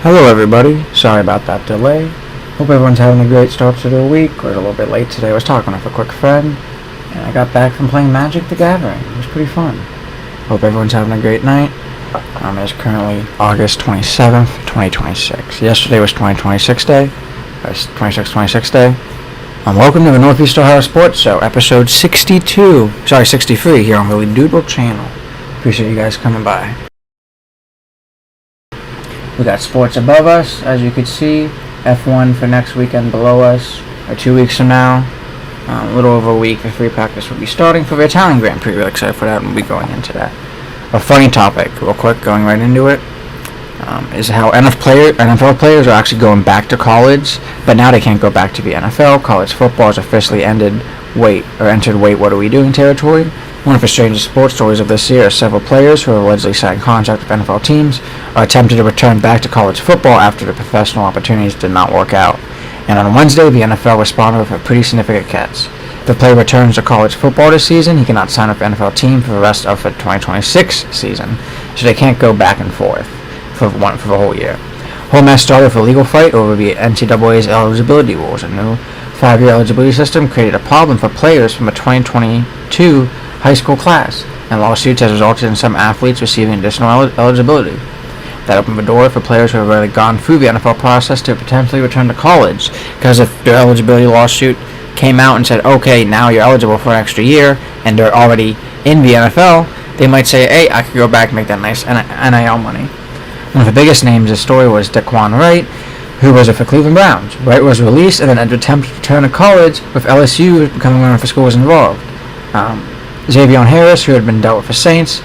Hello everybody, sorry about that delay. Hope everyone's having a great start to their week. We're a little bit late today. I was talking with a quick friend, and I got back from playing Magic the Gathering. It was pretty fun. Hope everyone's having a great night. It's currently August 27th, 2026. Yesterday was 2026 Day. 26 Day. Welcome to the Northeast Ohio Sports Show, episode 63 here on the Doodle channel. Appreciate you guys coming by. We got sports above us, as you can see. F1 for next weekend below us, or 2 weeks from now. A little over a week, the free practice will be starting for the Italian Grand Prix. Really excited for that, and we'll be going into that. A funny topic, real quick, going right into it, is how NFL players are actually going back to college, but now they can't go back to the NFL. College football has officially entered wait what are we doing territory. One of the strangest sports stories of this year is several players who have allegedly signed contracts with NFL teams are attempting to return back to college football after the professional opportunities did not work out. And on Wednesday, the NFL responded with a pretty significant catch. If a player returns to college football this season, he cannot sign up for an NFL team for the rest of the 2026 season, so they can't go back and forth for the whole year. Whole mess started with a legal fight over the NCAA's eligibility rules. A new 5-year eligibility system created a problem for players from the 2022 high school class, and lawsuits has resulted in some athletes receiving additional eligibility. That opened the door for players who have already gone through the NFL process to potentially return to college, because if their eligibility lawsuit came out and said, okay, now you're eligible for an extra year, and they're already in the NFL, they might say, hey, I could go back and make that nice NIL money. One of the biggest names in the story was Daquan Wright, who was with the Cleveland Browns. Wright was released and then attempted to return to college, with LSU becoming one of the schools involved. Xavier Harris, who had been dealt with the Saints,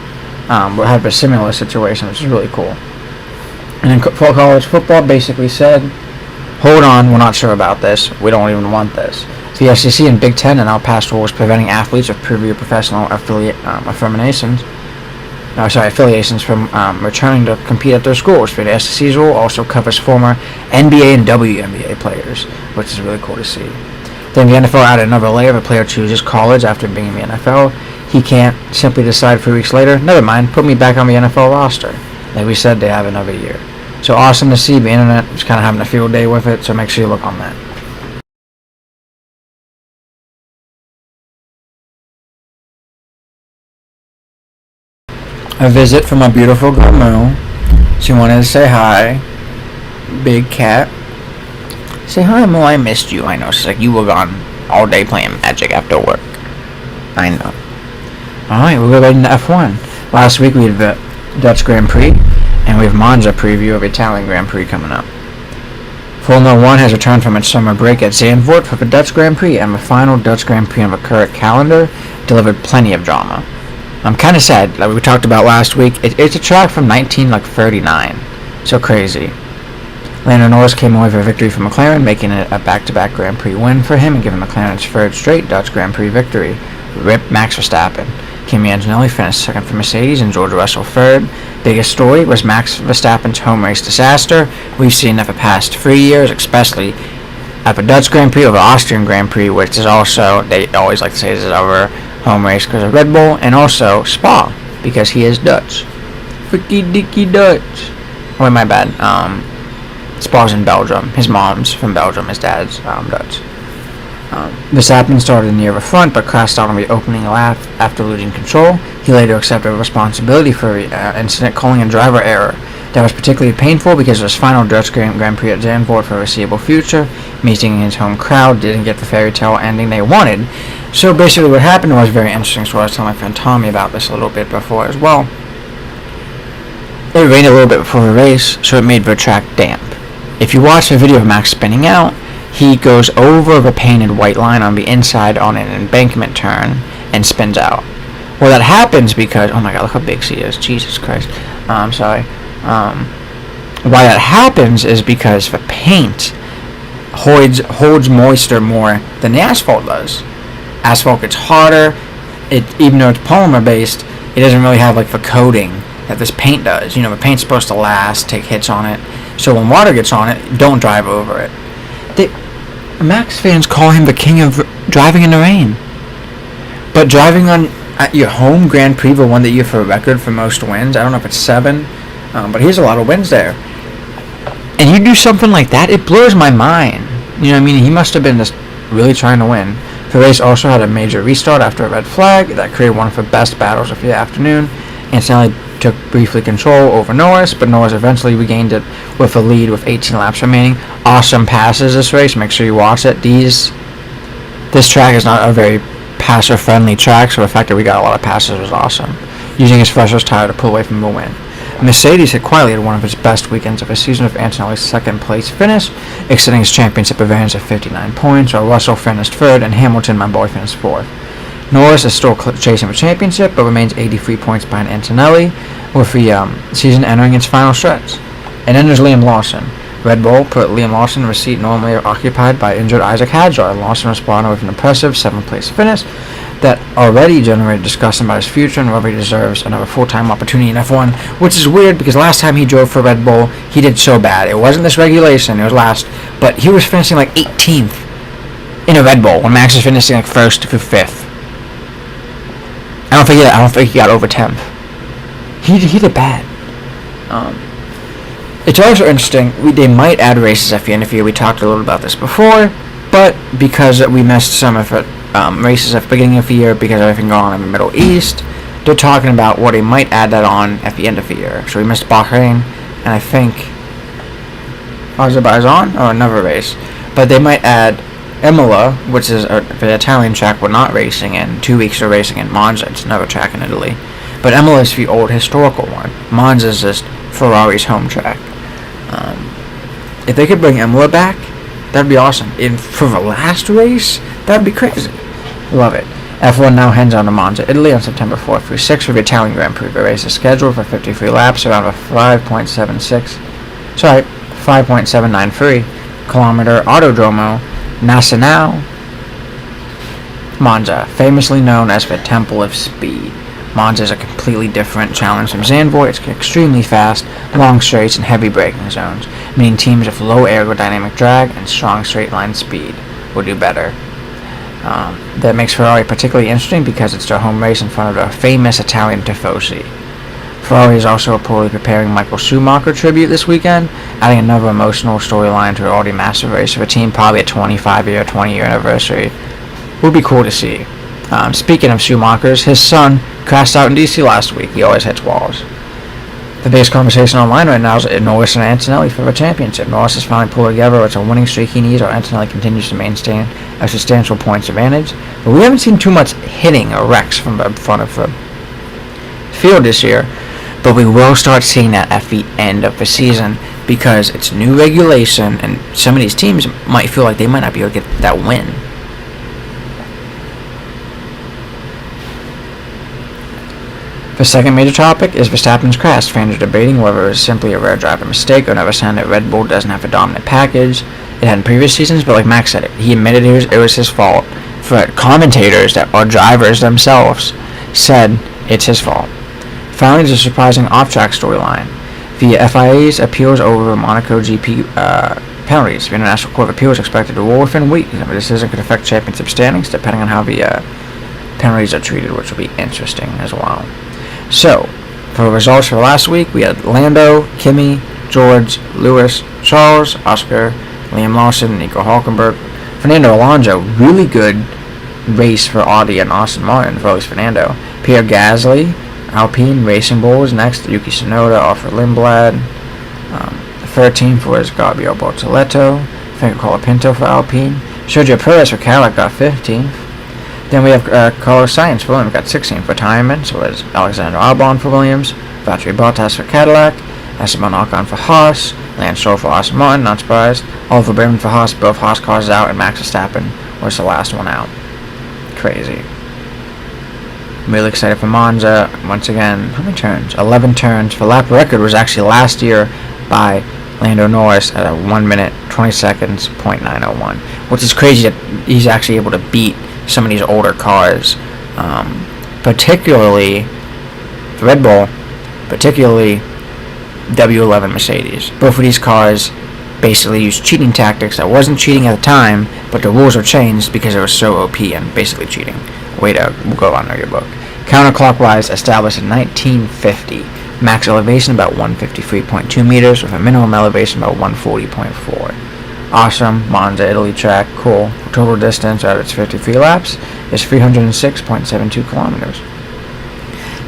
had a similar situation, which is really cool. And then college football basically said, hold on, we're not sure about this. We don't even want this. So the SEC and Big Ten are now passed rules preventing athletes with previous professional affiliations from returning to compete at their schools. The SEC's rule also covers former NBA and WNBA players, which is really cool to see. Then the NFL added another layer. If a player chooses college after being in the NFL, he can't simply decide 3 weeks later, never mind, put me back on the NFL roster. Like we said, they have another year. So awesome to see. The internet is kind of having a field day with it, so make sure you look on that. A visit from a beautiful girl, Moo. She wanted to say hi. Big cat. Say hi, Moo, I missed you. I know. She's like, you were gone all day playing Magic after work. I know. Alright, we'll go right into F1. Last week we had the Dutch Grand Prix, and we have Monza preview of Italian Grand Prix coming up. Formula 1 has returned from its summer break at Zandvoort for the Dutch Grand Prix, and the final Dutch Grand Prix on the current calendar delivered plenty of drama. I'm kind of sad, like we talked about last week, it's a track from 1939, so crazy. Lando Norris came away with a victory for McLaren, making it a back-to-back Grand Prix win for him and giving McLaren its third straight Dutch Grand Prix victory. Rip Max Verstappen. Kimi Antonelli finished second for Mercedes and George Russell third. Biggest story was Max Verstappen's home race disaster. We've seen that for the past 3 years, especially at the Dutch Grand Prix or the Austrian Grand Prix, which is also, they always like to say this is our home race because of Red Bull, and also Spa, because he is Dutch. Freaky dicky Dutch. Oh, my bad. Spa's in Belgium. His mom's from Belgium. His dad's Dutch. Verstappen started near the front, but crashed out on the opening lap after losing control. He later accepted responsibility for the incident, calling a driver error. That was particularly painful because of his final Dutch Grand Prix at Zandvoort for the foreseeable future. Meeting his home crowd didn't get the fairy tale ending they wanted. So basically what happened was very interesting, so I was telling my friend Tommy about this a little bit before as well. It rained a little bit before the race, so it made the track damp. If you watch the video of Max spinning out, he goes over the painted white line on the inside on an embankment turn and spins out. Well, that happens because, oh my god, look how big she is. Jesus Christ. I'm sorry. Why that happens is because the paint holds moisture more than the asphalt does. Asphalt gets harder. Even though it's polymer based, it doesn't really have like the coating that this paint does. You know, the paint's supposed to last, take hits on it. So when water gets on it, don't drive over it. Max fans call him the king of driving in the rain. But driving on at your home Grand Prix, the one that you have for a record for most wins, I don't know if it's 7, but here's a lot of wins there. and you do something like that, it blows my mind. You know what I mean? He must have been just really trying to win. The race also had a major restart after a red flag that created one of the best battles of the afternoon. Antonelli took briefly control over Norris, but Norris eventually regained it with a lead with 18 laps remaining. Awesome passes this race. Make sure you watch it. This track is not a very passer-friendly track, so the fact that we got a lot of passes was awesome. Using his freshest tire to pull away from the win. Mercedes had quietly had one of his best weekends of the season with Antonelli's second-place finish, extending his championship advantage of 59 points, while Russell finished third and Hamilton, my boy, finished fourth. Norris is still chasing the championship, but remains 83 points behind Antonelli, with the season entering its final stretch. And then there's Liam Lawson. Red Bull put Liam Lawson in a seat normally occupied by injured Isaac Hadjar. Lawson responded with an impressive seventh-place finish that already generated discussion about his future and whether he deserves another full-time opportunity in F1, which is weird because last time he drove for Red Bull, he did so bad. It wasn't this regulation, it was last, but he was finishing like 18th in a Red Bull when Max was finishing like 1st through 5th. I don't think he got over 10th. He did bad. It's also interesting, they might add races at the end of the year. We talked a little about this before, but because we missed some of it, races at the beginning of the year because of everything going on in the Middle East, they're talking about what they might add that on at the end of the year. So we missed Bahrain, and I think Azerbaijan, or another race. But they might add Imola, which is the Italian track we're not racing in. 2 weeks of racing in Monza. It's another track in Italy. But Imola is the old historical one. Monza is just Ferrari's home track. If they could bring Imola back, that'd be awesome. And for the last race, that'd be crazy. Love it. F1 now heads on to Monza, Italy on September 4th through 6th for the Italian Grand Prix. The race is scheduled for 53 laps around a 5.793 kilometer Autodromo Nazionale Monza, famously known as the Temple of Speed. Monza is a completely different challenge from Zandvoort. It's extremely fast, long straights, and heavy braking zones, meaning teams with low aerodynamic drag and strong straight-line speed will do better. That makes Ferrari particularly interesting because it's their home race in front of the famous Italian Tifosi. Ferrari is also reportedly preparing Michael Schumacher tribute this weekend, adding another emotional storyline to an already massive race for a team, probably a 25-year, 20-year anniversary. Would be cool to see. Speaking of Schumachers, his son crashed out in DC last week. He always hits walls. The biggest conversation online right now is Norris and Antonelli for the championship. Norris has finally pulled together. It's a winning streak he needs, while Antonelli continues to maintain a substantial points advantage. But we haven't seen too much hitting or wrecks from the front of the field this year. But we will start seeing that at the end of the season because it's new regulation, and some of these teams might feel like they might not be able to get that win. The second major topic is Verstappen's crash. Fans are debating whether it was simply a rare driver mistake or another sign that Red Bull doesn't have a dominant package it had in previous seasons, but like Max said, he admitted it was his fault. For commentators that are drivers themselves said it's his fault. Finally, there's a surprising off-track storyline. The FIA's appeals over Monaco GP penalties. The International Court of Appeals is expected to rule within weeks. The decision could affect championship standings depending on how the penalties are treated, which will be interesting as well. So, for the results for last week, we had Lando, Kimi, George, Lewis, Charles, Oscar, Liam Lawson, Nico Hulkenberg, Fernando Alonso. Really good race for Audi and Aston Martin, for at least Fernando. Pierre Gasly, Alpine, Racing Bull was next. Yuki Tsunoda, Alfred Lindblad. 13th was Gabriel Bortoleto. Franco Colapinto for Alpine. Sergio Perez for Cadillac got 15th. Then we have Carlos Sainz for Williams, got 16th. Retirement was Alexander Albon for Williams, Valtteri Bottas for Cadillac, Esteban Ocon for Haas, Lance Stroll for Aston Martin, not surprised, Oliver Bowman for Haas, both Haas cars out, and Max Verstappen was the last one out. Crazy. I'm really excited for Monza. Once again, how many turns? 11 turns. The lap record was actually last year by Lando Norris at a 1 minute, 20 seconds, .901, which is crazy that he's actually able to beat some of these older cars, particularly Red Bull, particularly W11 Mercedes. Both of these cars basically used cheating tactics that wasn't cheating at the time, but the rules were changed because it was so OP and basically cheating. Way to go on your book. Counterclockwise, established in 1950, Max elevation about 153.2 meters with a minimum elevation about 140.4. Awesome. Monza, Italy track. Cool. Total distance out of its 53 laps is 306.72 kilometers.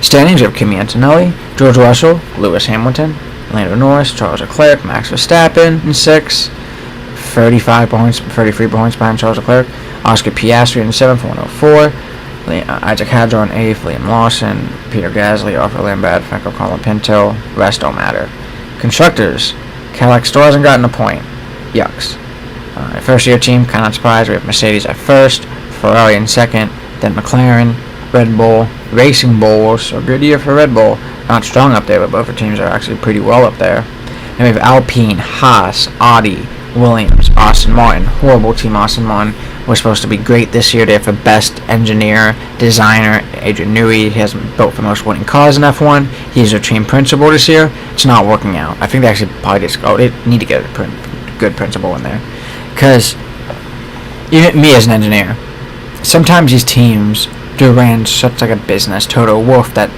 Standings of Kimi Antonelli, George Russell, Lewis Hamilton, Lando Norris, Charles Leclerc, Max Verstappen in 6th, 33 points behind Charles Leclerc. Oscar Piastri in 7th, 104. Isaac Hadjar in 8th, Liam Lawson, Peter Gasly, Arthur Lambert, Franco Colapinto. Rest don't matter. Constructors, Cadillac still hasn't gotten a point. Yucks. First year team, kind of not surprised. We have Mercedes at first, Ferrari in second, then McLaren, Red Bull, Racing Bulls. So good year for Red Bull. Not strong up there, but both the teams are actually pretty well up there. And we have Alpine, Haas, Audi, Williams, Aston Martin. Horrible team, Aston Martin. Was supposed to be great this year. They have the best engineer, designer, Adrian Newey. He has built the most winning cars in F1. He's their team principal this year. It's not working out. I think they actually probably just they need to get a good principal in there. Because even me as an engineer, sometimes these teams do ran such like a business. Toto Wolff that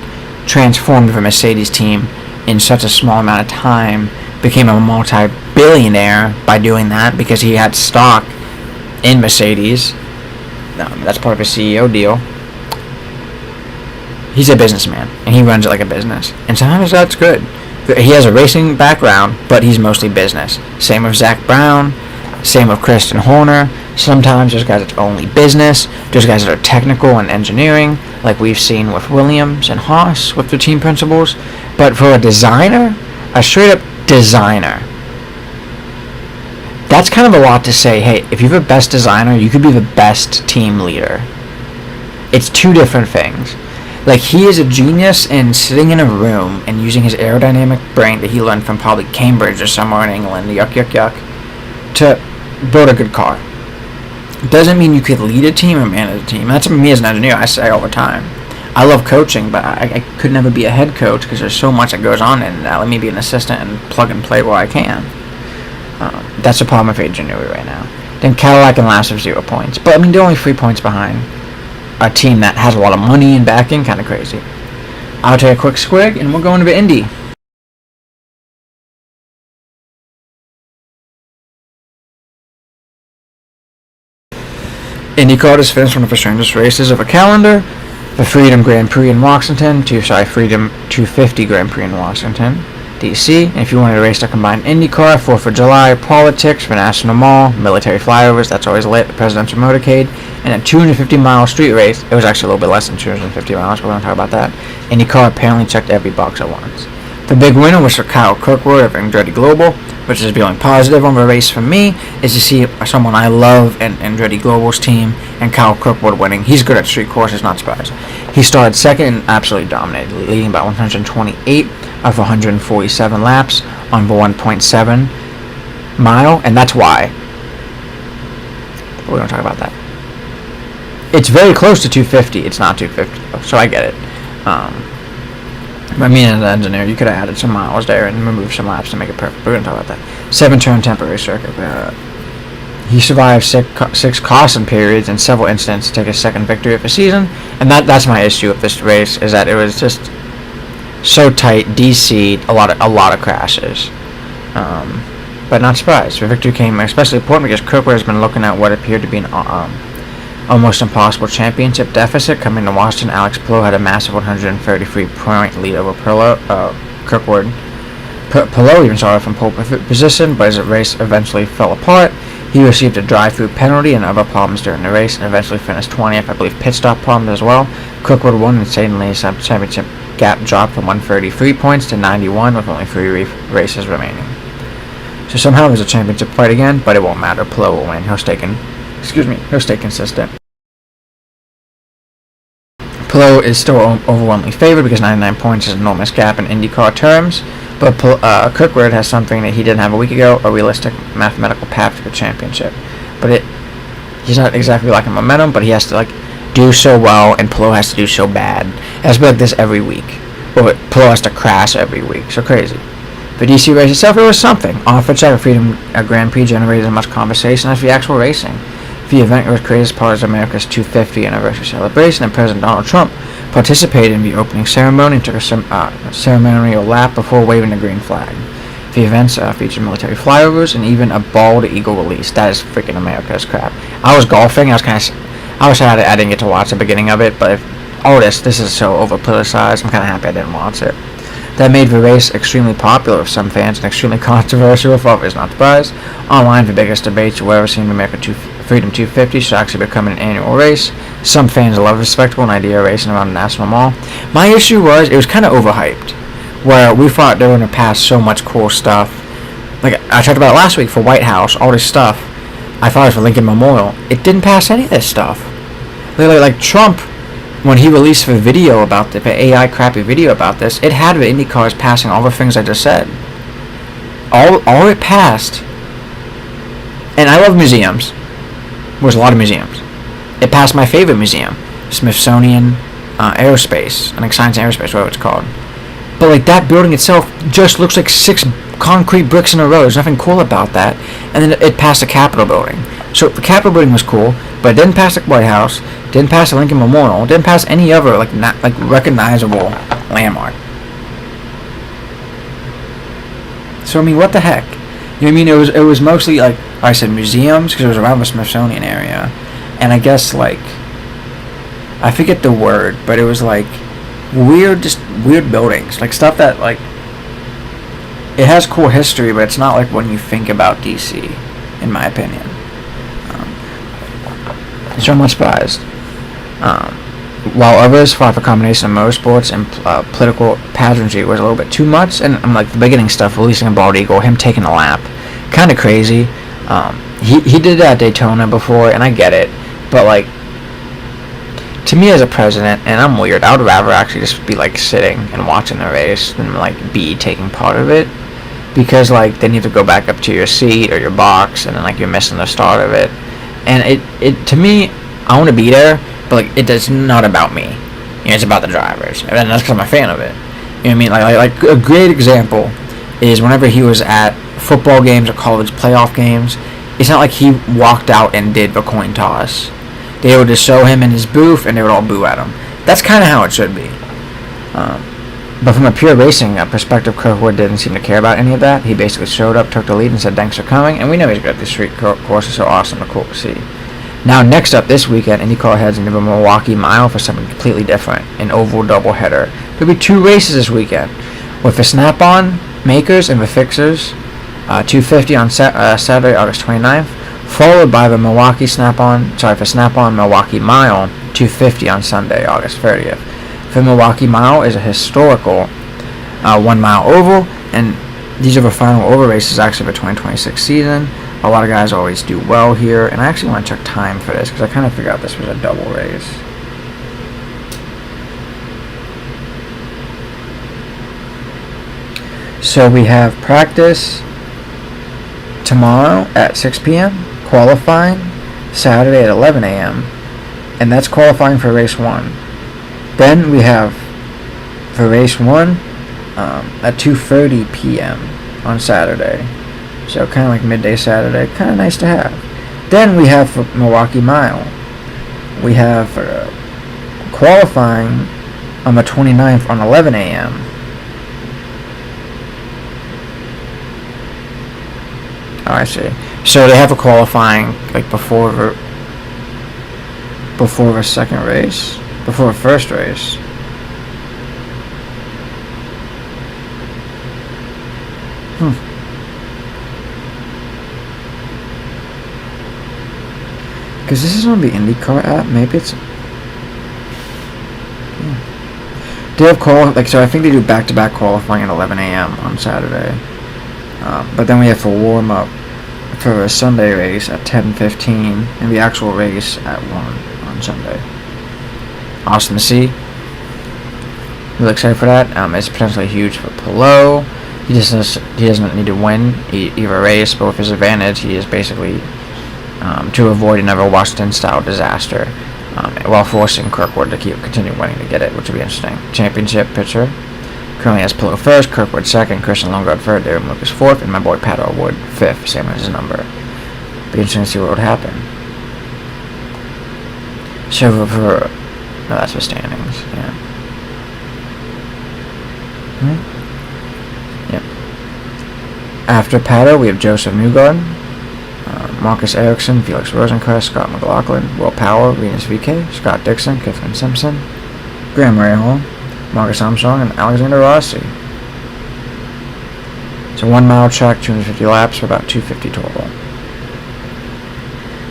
transformed the Mercedes team in such a small amount of time, became a multi-billionaire by doing that because he had stock in Mercedes. That's part of his CEO deal. He's a businessman, and he runs it like a business. And sometimes that's good. He has a racing background, but he's mostly business. Same with Zach Brown. Same with Christian Horner. Sometimes there's guys that's only business. There's guys that are technical and engineering, like we've seen with Williams and Haas with their team principals. But for a designer, a straight-up designer, that's kind of a lot to say. Hey, if you're the best designer, you could be the best team leader. It's two different things. Like, he is a genius in sitting in a room and using his aerodynamic brain that he learned from probably Cambridge or somewhere in England, yuck, to build a good car. Doesn't mean you could lead a team or manage a team. That's me as an engineer, I say all the time. I love coaching, but I could never be a head coach because there's so much that goes on in that. Let me be an assistant and plug and play where I can. That's the problem with Adrian Newey right now. Then Cadillac and Last have 0 points. But, I mean, they're only 3 points behind a team that has a lot of money and backing. Kind of crazy. I'll take a quick squig, and we'll go into the Indy. Indycar just finished one of the strangest races of a calendar. The Freedom Grand Prix in Washington. Freedom 250 Grand Prix in Washington, D.C. And if you wanted to race to combine IndyCar, 4th of July, politics, the National Mall, military flyovers, that's always lit, the presidential motorcade, and a 250-mile street race. It was actually a little bit less than 250 miles, but we're going to talk about that. IndyCar apparently checked every box at once. The big winner was for Kyle Kirkwood of Andretti Global, which is feeling positive on the race for me, is to see someone I love in Andretti Global's team and Kyle Kirkwood winning. He's good at street courses, not surprised. He started second and absolutely dominated, leading by 128 of 147 laps on the 1.7 mile, and that's why. We're going to talk about that. It's very close to 250. It's not 250, so I get it. I mean, as an engineer, you could have added some miles there and removed some laps to make it perfect. We're going to talk about that. 7-turn temporary circuit. He survived six caution periods and several incidents to take his second victory of the season. And that's my issue with this race, is that it was just so tight, DC'd, a lot of crashes. But not surprised. The victory came especially important because Kirkwood has been looking at what appeared to be an almost impossible championship deficit. Coming to Washington, Alex Palou had a massive 133-point lead over Kirkwood. Palou even started from pole position, but as the race eventually fell apart, he received a drive-through penalty and other problems during the race, and eventually finished 20th. I believe pit stop problems as well. Kirkwood won insanely. His championship gap dropped from 133 points to 91 with only 3 races remaining. So somehow there's a championship fight again, but it won't matter. Palou will win. He'll stay consistent. Palou is still overwhelmingly favored because 99 points is an enormous gap in IndyCar terms, but Kirkwood has something that he didn't have a week ago, a realistic mathematical path to the championship. But he's not exactly lacking momentum, but he has to do so well, and Palou has to do so bad. It has to be like this every week, or Palou has to crash every week. So crazy. The DC race itself, it was something. Off its side, Freedom Grand Prix generated as much conversation as the actual racing. The event was created as part of America's 250th anniversary celebration, and President Donald Trump participated in the opening ceremony and took a ceremonial lap before waving the green flag. The events featured military flyovers and even a bald eagle release. That is freaking America's crap. I was golfing. I was sad I didn't get to watch the beginning of it, but this is so over politicized. I'm kind of happy I didn't watch it. That made the race extremely popular with some fans and extremely controversial with others. Not surprised. Online, the biggest debates were ever seen in America Freedom 250 should actually become an annual race. Some fans love the spectacle and idea of racing around the National Mall. My issue was it was kind of overhyped, where we thought they were going to pass so much cool stuff. Like I talked about last week for White House, all this stuff. I thought it was for Lincoln Memorial. It didn't pass any of this stuff. Literally, like Trump, when he released the video about the AI crappy video about this, it had the Indycars passing all the things I just said. All it passed, and I love museums. There's a lot of museums. It passed my favorite museum, Smithsonian Aerospace, like Science and Aerospace, whatever it's called. But like that building itself just looks like 6 concrete bricks in a row. There's nothing cool about that. And then it passed the Capitol building. So the Capitol building was cool, but it didn't pass the White House, didn't pass the Lincoln Memorial, didn't pass any other like recognizable landmark. So I mean, what the heck? You know what I mean? It was mostly like I said museums because it was around the Smithsonian area, and I guess like I forget the word, but it was like weird buildings, like stuff that like it has cool history, but it's not like when you think about DC, in my opinion. So I'm not surprised. While others thought the combination of motorsports and political pageantry was a little bit too much, and I'm like the beginning stuff, releasing a bald eagle, him taking a lap, kind of crazy. He did that at Daytona before, and I get it, but like to me as a president, and I'm weird, I would rather actually just be like sitting and watching the race than like be taking part of it, because like then you have to go back up to your seat or your box, and then like you're missing the start of it, and it to me, I want to be there. But like, it's not about me. You know, it's about the drivers, and that's because I'm a fan of it. You know what I mean? Like a great example is whenever he was at football games or college playoff games, it's not like he walked out and did the coin toss. They would just show him in his booth, and they would all boo at him. That's kind of how it should be. But from a pure racing perspective, Kirkwood didn't seem to care about any of that. He basically showed up, took the lead, and said, "Thanks for coming." And we know he's good. The street course is so awesome and cool to see. Now, next up this weekend, IndyCar heads into the Milwaukee Mile for something completely different, an oval doubleheader. There'll be 2 races this weekend, with the Snap-on Makers and the Fixers, 250 on Saturday, August 29th, followed by the Snap-on Milwaukee Mile, 250 on Sunday, August 30th. The Milwaukee Mile is a historical 1-mile oval, and these are the final oval races actually of the 2026 season. A lot of guys always do well here, and I actually want to check time for this because I kind of figured out this was a double race. So we have practice tomorrow at 6 p.m., qualifying Saturday at 11 a.m., and that's qualifying for race 1. Then we have for race 1 at 2:30 p.m. on Saturday. So kind of like midday Saturday, kind of nice to have. Then we have for Milwaukee Mile, we have qualifying on the 29th on 11 a.m. Oh, I see. So they have a qualifying like before the second race, before the first race. Because this is on the IndyCar app, maybe it's. They have so I think they do back-to-back qualifying at 11 a.m. on Saturday. But then we have for warm-up for a Sunday race at 10:15 and the actual race at 1 on Sunday. Awesome to see. Really excited for that. It's potentially huge for Pillow. He doesn't need to win either race, but with his advantage, he is basically to avoid another Washington-style disaster, while forcing Kirkwood to continue winning to get it, which would be interesting. Championship picture currently has Pillow first, Kirkwood second, Christian Lundgaard third, David Lucas fourth, and my boy Pat Allwood fifth, same as his number. Be interesting to see what would happen. So no, that's the standings. Yeah. Yep. After Pato, we have Joseph Newgarden, Marcus Ericsson, Felix Rosenqvist, Scott McLaughlin, Will Power, Venus VK, Scott Dixon, Kyffin Simpson, Graham Rahal, Marcus Armstrong, and Alexander Rossi. It's a 1 mile track, 250 laps for about 250 total.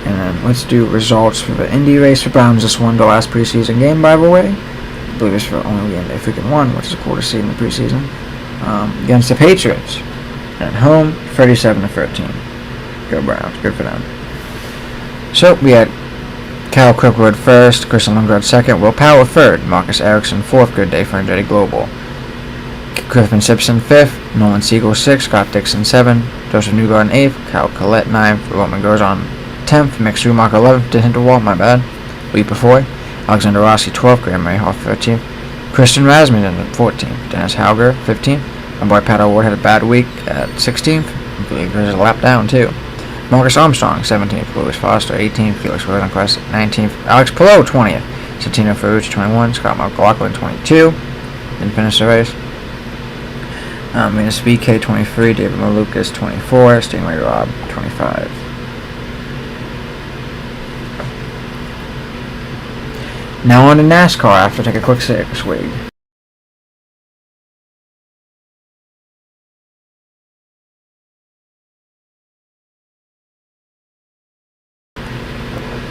And then let's do results for the Indy race for Browns. This won the last preseason game, by the way. I believe it's for only game they freaking won, which is a quarter seed in the preseason. Against the Patriots. At home, 37-13. Go Browns. Good for them. So we had Kyle Kirkwood first, Christian Lundgaard second, Will Power third, Marcus Ericsson fourth. Good day for Andretti Global. Kyffin Simpson fifth, Nolan Siegel sixth, Scott Dixon seventh, Joseph Newgarden eighth, Kyle Collette ninth, Roman Grosjean 10th, Mick Schumacher 11th, did hit the wall, my bad. Week before, Alexander Rossi 12th, Graham Rahal 13th, Christian Rasmussen 14th, Dennis Hauger 15th, my boy Pato Ward had a bad week at 16th, I believe there's a lap down too. Marcus Armstrong 17th, Louis Foster 18th, Felix Rosenqvist 19th, Alex Palou 20th, Santino Ferrucci 21, Scott McLaughlin 22, didn't finish the race. Venus VK 23, David Malukas 24, Stingray Rob 25. Now on to NASCAR after I take a quick swig.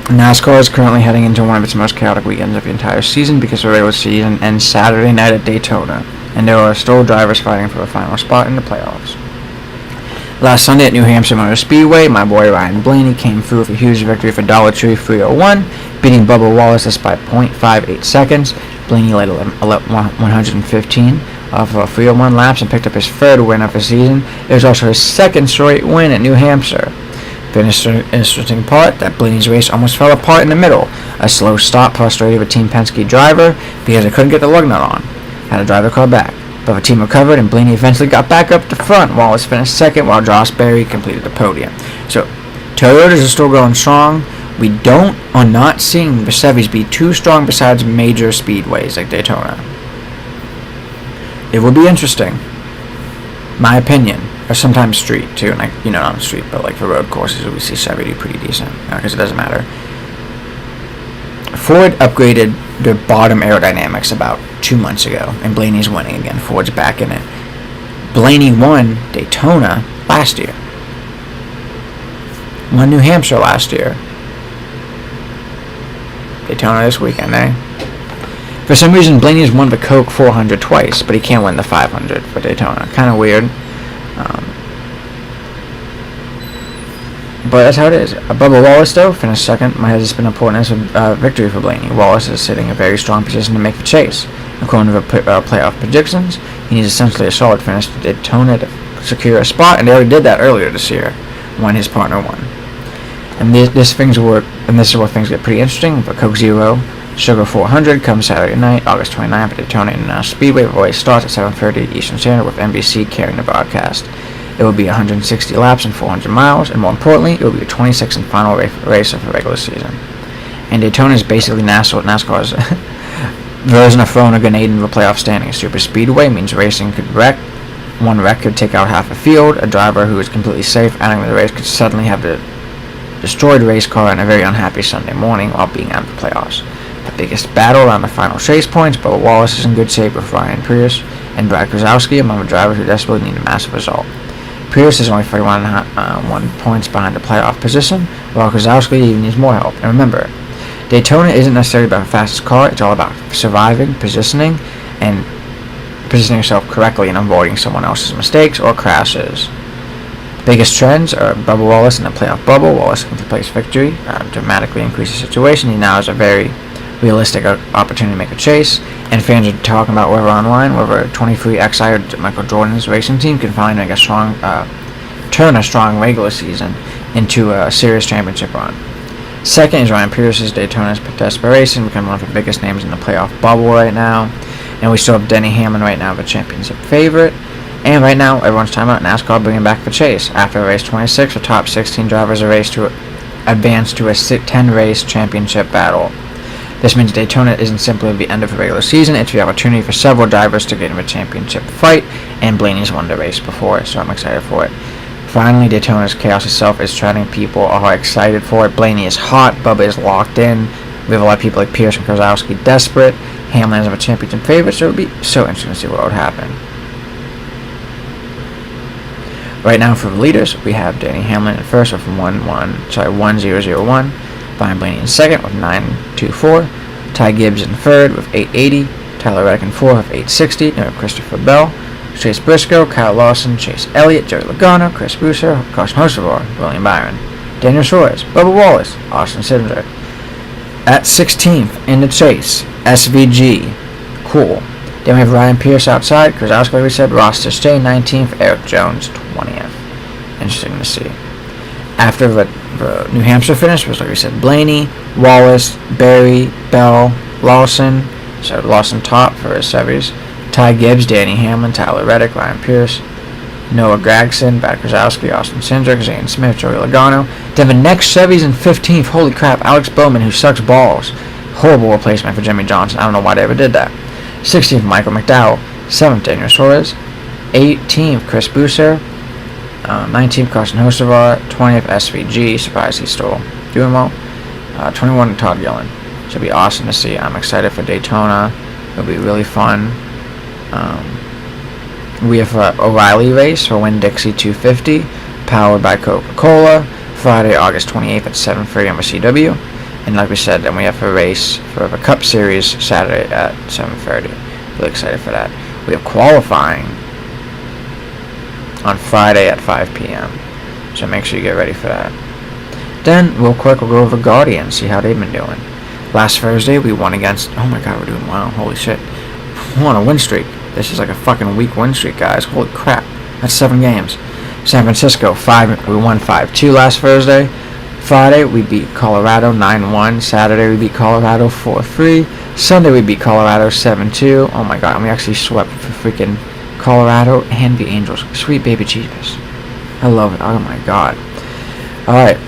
NASCAR is currently heading into one of its most chaotic weekends of the entire season because the regular season ends Saturday night at Daytona, and there are still drivers fighting for a final spot in the playoffs. Last Sunday at New Hampshire Motor Speedway, my boy Ryan Blaney came through with a huge victory for Dollar Tree 301, beating Bubba Wallace just by 0.58 seconds. Blaney led 115 off of 301 laps and picked up his third win of the season. It was also his second straight win at New Hampshire. The interesting part, that Blaney's race almost fell apart in the middle. A slow stop frustrated the Team Penske driver because they couldn't get the lug nut on. Had to drive the car back. But the team recovered and Blaney eventually got back up to front. Wallace finished second while Josh Berry completed the podium. So, Toyotas are still going strong. We are not seeing the Chevys be too strong besides major speedways like Daytona. It will be interesting. My opinion. Or sometimes street too, like not on street, but like for road courses, we see Chevy do pretty decent because it doesn't matter. Ford upgraded their bottom aerodynamics about 2 months ago, and Blaney's winning again. Ford's back in it. Blaney won Daytona last year. Won New Hampshire last year. Daytona this weekend, eh? For some reason, Blaney's won the Coke 400 twice, but he can't win the 500 for Daytona. Kind of weird. But that's how it is. Bubba Wallace, though, finished second. Has been an important victory for Blaney. Wallace is sitting in a very strong position to make the chase. According to the playoff predictions, he needs essentially a solid finish to Daytona to secure a spot, and they already did that earlier this year when his partner won. And this is where things get pretty interesting. The Coke Zero Sugar 400 comes Saturday night, August 29th at Daytona International Speedway. The race starts at 7:30 Eastern Standard with NBC carrying the broadcast. It will be 160 laps and 400 miles, and more importantly, it will be the 26th and final race of the regular season. And Daytona is basically NASCAR's version of throwing a grenade into the playoff standings. Super Speedway means racing could wreck. One wreck could take out half a field. A driver who is completely safe entering the race could suddenly have the destroyed race car on a very unhappy Sunday morning while being out of the playoffs. The biggest battle around the final chase points, but Wallace is in good shape with Ryan Pierce and Brad Keselowski among the drivers who desperately need a massive result. Pierce is only 31 points behind the playoff position, while Keselowski even needs more help. And remember, Daytona isn't necessarily about the fastest car, it's all about surviving, positioning yourself correctly and avoiding someone else's mistakes or crashes. Biggest trends are Bubba Wallace in the playoff bubble. Wallace can place victory, dramatically increase the situation. He now has a very realistic opportunity to make a chase, and fans are talking about whether online, whether 23XI or Michael Jordan's racing team can finally make turn a strong regular season into a serious championship run. Second is Ryan Pierce's Daytona's desperation, becoming one of the biggest names in the playoff bubble right now, and we still have Denny Hamlin right now, the championship favorite. And right now, everyone's talking about NASCAR bringing back the chase. After race 26, the top 16 drivers are raced to advance to a 10-race championship battle. This means Daytona isn't simply the end of the regular season, it's the opportunity for several drivers to get into a championship fight, and Blaney's won the race before, so I'm excited for it. Finally, Daytona's chaos itself is trending. People are excited for it. Blaney is hot, Bubba is locked in. We have a lot of people like Pierce and Keselowski desperate. Hamlin is a championship favorite, so it would be so interesting to see what would happen. Right now for the leaders, we have Denny Hamlin in first with 1001, behind Blaney in second with 924, Ty Gibbs in third with 880, Tyler Reddick in fourth with 860, then we have Christopher Bell, Chase Briscoe, Kyle Lawson, Chase Elliott, Joey Logano, Chris Buescher, Carson Hocevar, William Byron, Daniel Suarez, Bubba Wallace, Austin Cindric. At 16th in the chase, SVG, cool. Then we have Ryan Pierce outside, Keselowski, like we said, Ross Chastain 19th, Eric Jones 20th. Interesting to see. After the New Hampshire finish was, like we said, Blaney, Wallace, Berry, Bell, Lawson. So Lawson top for his series. Ty Gibbs, Danny Hamlin, Tyler Reddick, Ryan Pierce, Noah Gragson, Brad Keselowski, Austin Cindric, Zane Smith, Joey Logano. Then the next Chevy's in 15th. Holy crap, Alex Bowman, who sucks balls. Horrible replacement for Jimmy Johnson. I don't know why they ever did that. 16th, Michael McDowell. 7th, Daniel Suarez. 18th, Chris Buescher. 19th, Carson Hocevar. 20th, SVG. Surprised he's still doing well. 21, Todd Gillen. So it'll be awesome to see. I'm excited for Daytona. It'll be really fun. We have an O'Reilly race for Winn-Dixie 250, powered by Coca-Cola, Friday, August 28th at 7:30 on the CW. And like we said, then we have a race for the Cup Series Saturday at 7:30. Really excited for that. We have qualifying on Friday at 5 p.m. So make sure you get ready for that. Then, real quick, we'll go over Guardians, see how they've been doing. Last Thursday, we won against... Oh my god, we're doing well. Holy shit. We're on a win streak. This is like a fucking weak win streak, guys. Holy crap. That's 7 games. San Francisco, we won 5-2 last Thursday. Friday, we beat Colorado 9-1. Saturday, we beat Colorado 4-3. Sunday, we beat Colorado 7-2. Oh my god, and we actually swept for freaking Colorado and the Angels. Sweet baby Jesus. I love it. Oh my god. Alright.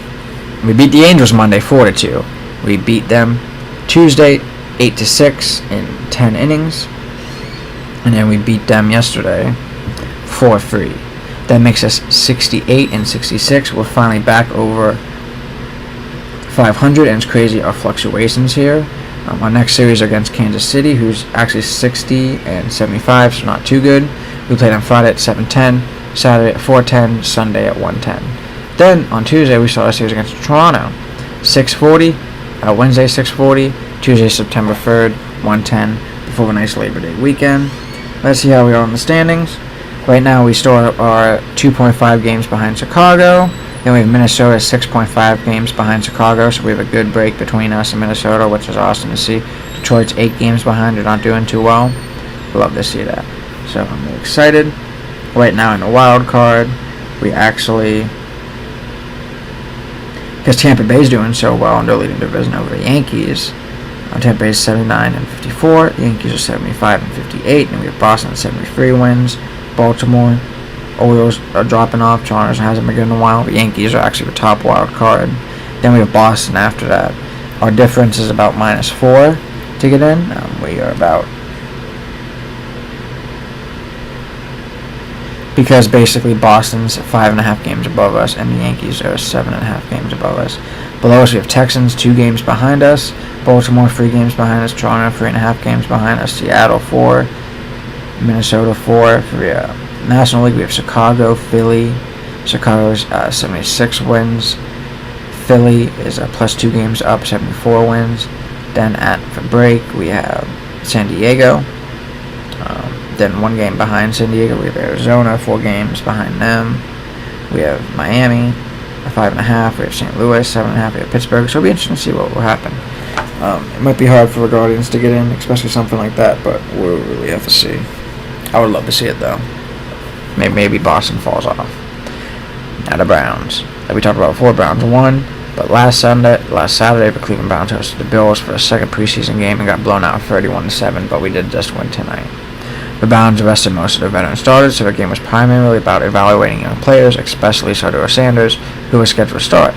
We beat the Angels Monday 4-2. We beat them Tuesday 8-6 in 10 innings. And then we beat them yesterday 4-3. That makes us 68 and 66. We're finally back over 500, and it's crazy our fluctuations here. Our next series are against Kansas City, who's actually 60 and 75, so not too good. We played on Friday at 7:10, Saturday at 4:10, Sunday at 1:10. Then on Tuesday we started a series against Toronto, 6:40, Wednesday 6:40, Tuesday September 3rd, 1:10, before a nice Labor Day weekend. Let's see how we are in the standings. Right now we still are 2.5 games behind Chicago. Then we have Minnesota 6.5 games behind Chicago, so we have a good break between us and Minnesota, which is awesome to see. Detroit's 8 games behind. They're not doing too well. Love to see that. So I'm really excited. Right now in the wild card, we actually... Because Tampa Bay's doing so well and they're leading the division over the Yankees. Tampa Bay is 79 and 54. The Yankees are 75 and 58. And we have Boston at 73 wins. Baltimore, Orioles are dropping off. Chargers hasn't been good in a while. The Yankees are actually the top wild card. Then we have Boston after that. Our difference is about -4 to get in. We are about... Because basically Boston's 5.5 games above us, and the Yankees are 7.5 games above us. Below us we have Texans 2 games behind us. Baltimore 3 games behind us. Toronto 3.5 games behind us. Seattle 4. Minnesota 4. For the National League we have Chicago, Philly. Chicago's 76 wins. Philly is +2 games up, 74 wins. Then at the break we have San Diego. Then 1 game behind San Diego we have Arizona, 4 games behind them. We have Miami 5.5. We have St. Louis 7.5. We have Pittsburgh. So it'll be interesting to see what will happen. It might be hard for the Guardians to get in, especially something like that, but we'll really have to see. I would love to see it though. Maybe Boston falls off. Now the Browns. Like we talked about before, Browns won, but last Saturday, the Cleveland Browns hosted the Bills for a second preseason game and got blown out 31-7, but we did just win tonight. The Browns rested most of their veteran starters, so their game was primarily about evaluating young players, especially Shedeur Sanders, who was scheduled to start.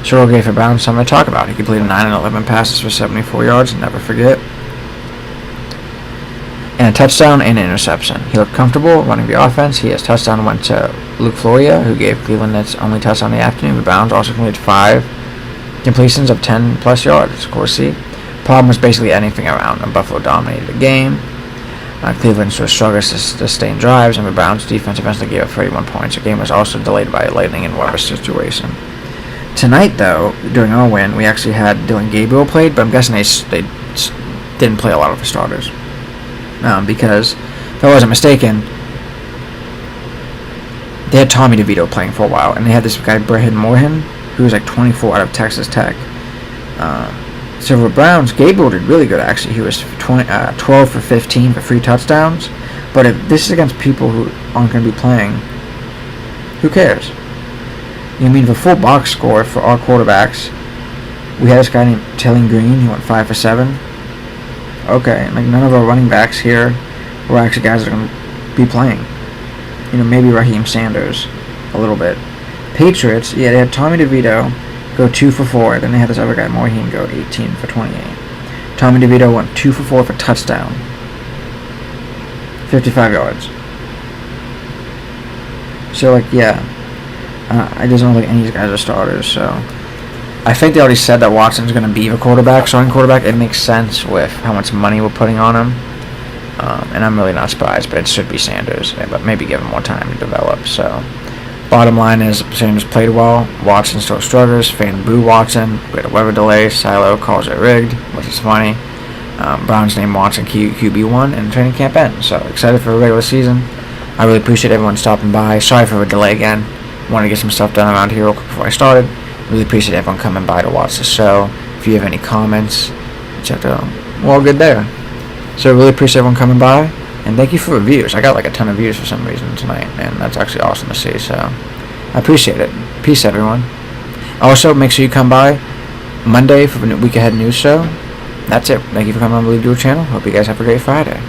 Sherrill gave for Browns something to talk about. He completed 9 and 11 passes for 74 yards, never forget, and a touchdown and an interception. He looked comfortable running the offense. His touchdown went to Luke Floria, who gave Cleveland its only touchdown in the afternoon. The Browns also completed 5 completions of 10-plus yards. Of course, the problem was basically anything around them. Buffalo dominated the game. Cleveland sort of struggled to sustain drives, and the Browns' defense eventually gave up 31 points. The game was also delayed by a lightning and weather situation. Tonight, though, during our win, we actually had Dylan Gabriel played, but I'm guessing they didn't play a lot of the starters. Because, if I wasn't mistaken, they had Tommy DeVito playing for a while, and they had this guy, Braden Moorhan, who was like 24 out of Texas Tech. So for the Browns, Gabriel did really good, actually. He was 12 for 15 for 3 touchdowns. But if this is against people who aren't going to be playing, who cares? You mean the full box score for our quarterbacks, we had this guy named Telling Green. He went 5 for 7. Okay, like none of our running backs here were actually guys that are going to be playing. Maybe Raheem Sanders a little bit. Patriots, yeah, they had Tommy DeVito go 2 for 4. Then they had this other guy, Moorhan, go 18 for 28. Tommy DeVito went 2 for 4 for touchdown. 55 yards. So, I just don't think any of these guys are starters, so I think they already said that Watson's going to be the starting quarterback. It makes sense with how much money we're putting on him, and I'm really not surprised, but it should be Sanders, but maybe give him more time to develop. So, bottom line is, Sanders played well, Watson still struggles, fan boo Watson, we had a weather delay, Silo calls it rigged, which is funny. Browns named Watson QB1, and training camp ends, so excited for the regular season. I really appreciate everyone stopping by. Sorry for the delay again. Wanted to get some stuff done around here real quick before I started. Really appreciate everyone coming by to watch the show. If you have any comments, we're all good there. So I really appreciate everyone coming by, and thank you for the views. I got like a ton of views for some reason tonight, and that's actually awesome to see, so I appreciate it. Peace, everyone. Also, make sure you come by Monday for the Week Ahead News Show. That's it. Thank you for coming on the Believe Dual channel. Hope you guys have a great Friday.